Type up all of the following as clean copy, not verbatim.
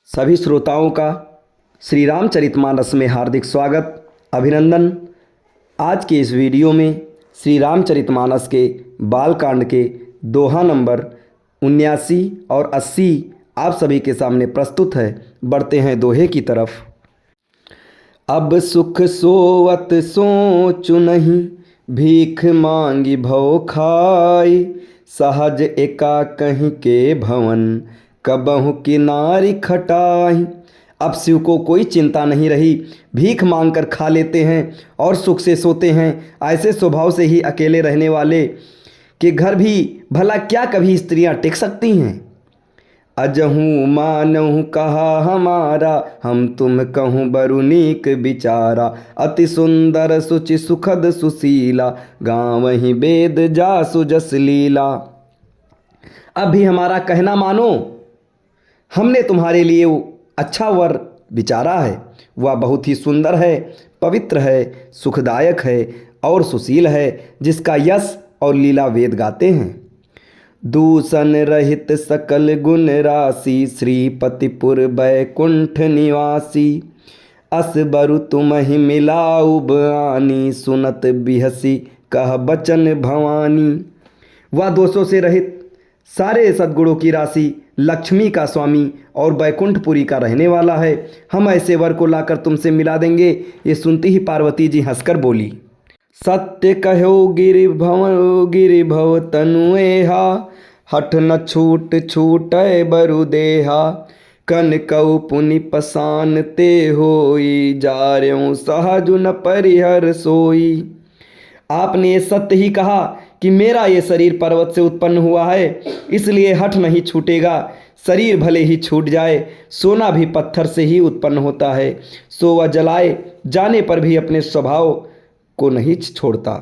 सभी श्रोताओं का श्री रामचरितमानस में हार्दिक स्वागत अभिनंदन। आज के इस वीडियो में श्री रामचरितमानस के बालकांड के दोहा नंबर 79 और 80 आप सभी के सामने प्रस्तुत है। बढ़ते हैं दोहे की तरफ। अब सुख सोवत सोचु नहीं, भीख मांगी भव खाई। सहज एका कहीं के भवन, कबहु किनारी खटाई। अब शिव को कोई चिंता नहीं रही, भीख मांगकर खा लेते हैं और सुख से सोते हैं। ऐसे स्वभाव से ही अकेले रहने वाले के घर भी भला क्या कभी स्त्रियां टिक सकती हैं। अजहूँ मानहु कहा हमारा, हम तुम कहूँ बरुनीक बिचारा। अति सुंदर सुचि सुखद सुशीला, गाँव ही वेद जासु जस लीला। अब भी हमारा कहना मानो, हमने तुम्हारे लिए अच्छा वर विचारा है। वह बहुत ही सुंदर है, पवित्र है, सुखदायक है और सुशील है, जिसका यश और लीला वेद गाते हैं। दूषण रहित सकल गुण राशि, श्रीपतिपुर बैकुंठ निवासी। अस बरु तुम ही मिलाऊ बआनी, सुनत बिहसी कह बचन भवानी। वह दोषों से रहित, सारे सद्गुणों की राशि, लक्ष्मी का स्वामी और बैकुंठपुरी का रहने वाला है। हम ऐसे वर को लाकर तुमसे मिला देंगे। ये सुनती ही पार्वती जी हंसकर बोली, सत्य कहो गिरिभव तनुएहा। हठ न छूट छूटै बरु देहा, कन कऊ पुनि पसान ते होई। जार्यों सहजु न परिहर सोई। आपने ये सत्य ही कहा कि मेरा ये शरीर पर्वत से उत्पन्न हुआ है, इसलिए हठ नहीं छूटेगा। शरीर भले ही छूट जाए, सोना भी पत्थर से ही उत्पन्न होता है। सो वह जलाए जाने पर भी अपने स्वभाव को नहीं छोड़ता।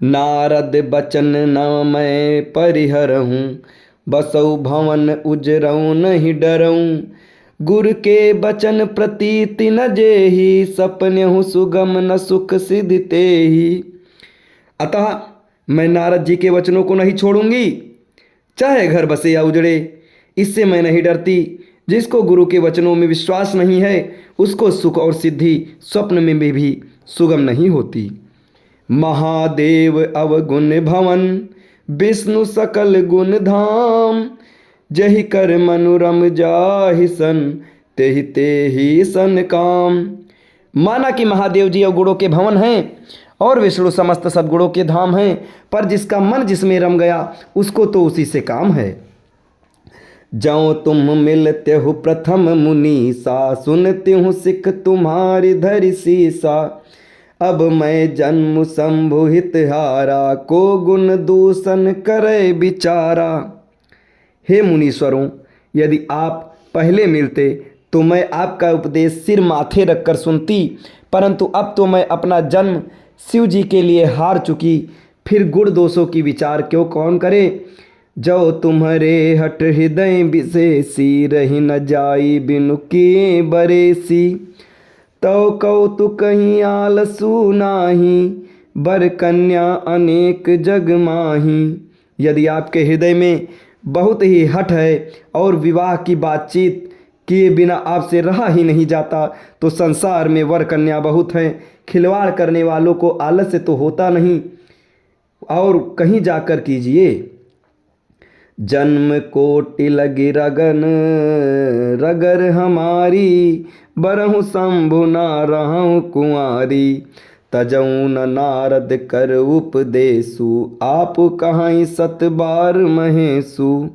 नारद बचन न मैं परिहरहूँ, बसऊ भवन उजरऊँ नहीं डरऊँ। गुर के बचन प्रतीति न जेहि, सपनेहु सुगम न सुख सिद्धि तेहि। अतः मैं नारद जी के वचनों को नहीं छोड़ूंगी, चाहे घर बसे या उजड़े, इससे मैं नहीं डरती। जिसको गुरु के वचनों में विश्वास नहीं है, उसको सुख और सिद्धि स्वप्न में भी सुगम नहीं होती। महादेव अवगुण भवन, विष्णु सकल गुण धाम। जहि कर मनुरम जाहि सन, तेहि तेहि सन काम। माना कि महादेव जी अवगुणों के भवन हैं और विष्णु समस्त सद्गुणों के धाम हैं, पर जिसका मन जिसमें रम गया उसको तो उसी से काम है। जौ तुम मिलते हो प्रथम मुनीसा, सुनते हूँ सिख तुम्हारी धरि सीसा। अब मैं जन्म संभुहित हारा, को गुण दूषण करे बिचारा। हे मुनीश्वरों, यदि आप पहले मिलते तो मैं आपका उपदेश सिर माथे रखकर सुनती, परंतु अब तो मैं अपना जन्म शिव जी के लिए हार चुकी, फिर गुण दोषों की विचार क्यों कौन करे। जो तुम्हारे हट हृदय विशेषी, रही न जाई बिनु किए बरेसी। तो कौतुक कहीं आलसू नाही, बर कन्या अनेक जग माही। यदि आपके हृदय में बहुत ही हठ है और विवाह की बातचीत किए बिना आपसे रहा ही नहीं जाता, तो संसार में वर कन्या बहुत हैं। खिलवाड़ करने वालों को आलस्य तो होता नहीं, और कहीं जाकर कीजिए। जन्म कोटि लगी रगन रगर हमारी, बरहु शंभु ना रहूं कुंवारी। तजऊ न नारद कर उपदेसु, आप कहाँ सत बार महेशु।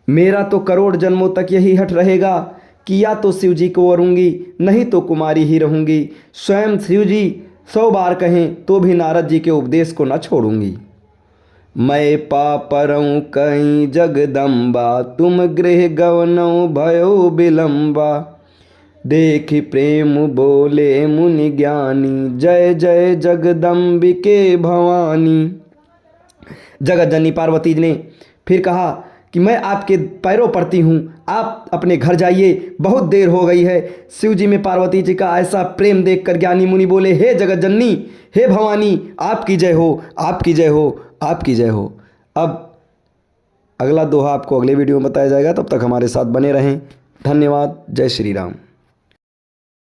मेरा तो करोड़ जन्मों तक यही हट रहेगा कि या तो शिव जी को वरूंगी, नहीं तो कुमारी ही रहूंगी। स्वयं शिव जी 100 बार कहें तो भी नारद जी के उपदेश को न छोड़ूंगी। मैं पापरऊँ कहीं जगदम्बा, तुम गृह गवनऊ भयो विलम्बा। देखि प्रेम बोले मुनि ज्ञानी, जय जय जगदम्बिके भवानी। जगत जननी पार्वती ने फिर कहा कि मैं आपके पैरों पड़ती हूँ, आप अपने घर जाइए, बहुत देर हो गई है। शिव जी में पार्वती जी का ऐसा प्रेम देखकर ज्ञानी मुनि बोले, हे जगत जननी, हे भवानी, आपकी जय हो, आपकी जय हो, आपकी जय हो। अब अगला दोहा आपको अगले वीडियो में बताया जाएगा, तब तक हमारे साथ बने रहें। धन्यवाद। जय श्री राम।